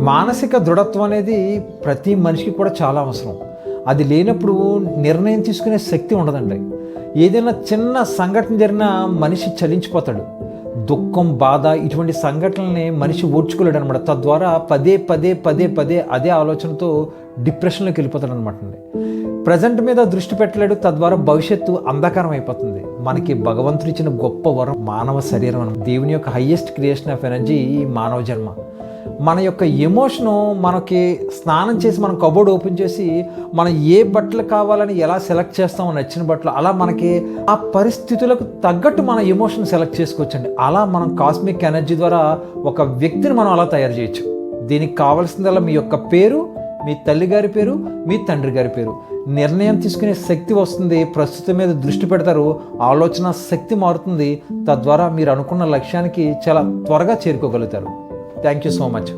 మానసిక దృఢత్వం అనేది ప్రతి మనిషికి కూడా చాలా అవసరం. అది లేనప్పుడు నిర్ణయం తీసుకునే శక్తి ఉండదండి. ఏదైనా చిన్న సంఘటన జరిగినా మనిషి చలించిపోతాడు. దుఃఖం, బాధ ఇటువంటి సంఘటనల్ని మనిషి ఓర్చుకోలేడు అనమాట. తద్వారా పదే పదే పదే పదే అదే ఆలోచనతో డిప్రెషన్లోకి వెళ్ళిపోతాడు అనమాట అండి. ప్రజెంట్ మీద దృష్టి పెట్టలేడు. తద్వారా భవిష్యత్తు అంధకారం అయిపోతుంది. మనకి భగవంతుడు ఇచ్చిన గొప్ప వరం మానవ శరీరం అని. దేవుని యొక్క హయ్యెస్ట్ క్రియేషన్ ఆఫ్ ఎనర్జీ మానవ జన్మ. మన యొక్క ఎమోషను మనకి స్నానం చేసి మనం కబోర్డ్ ఓపెన్ చేసి మనం ఏ బట్టలు కావాలని ఎలా సెలెక్ట్ చేస్తామో నచ్చిన బట్టలు, అలా మనకి ఆ పరిస్థితులకు తగ్గట్టు మన ఎమోషన్ సెలెక్ట్ చేసుకోవచ్చండి. అలా మనం కాస్మిక్ ఎనర్జీ ద్వారా ఒక వ్యక్తిని మనం అలా తయారు చేయొచ్చు. దీనికి కావాల్సిందల్లా మీ యొక్క పేరు, మీ తల్లిగారి పేరు, మీ తండ్రి గారి పేరు. నిర్ణయం తీసుకునే శక్తి వస్తుంది. ప్రస్తుతం మీద దృష్టి పెడతారు, ఆలోచన శక్తి మారుతుంది. తద్వారా మీరు అనుకున్న లక్ష్యానికి చాలా త్వరగా చేరుకోగలుగుతారు. Thank you so much.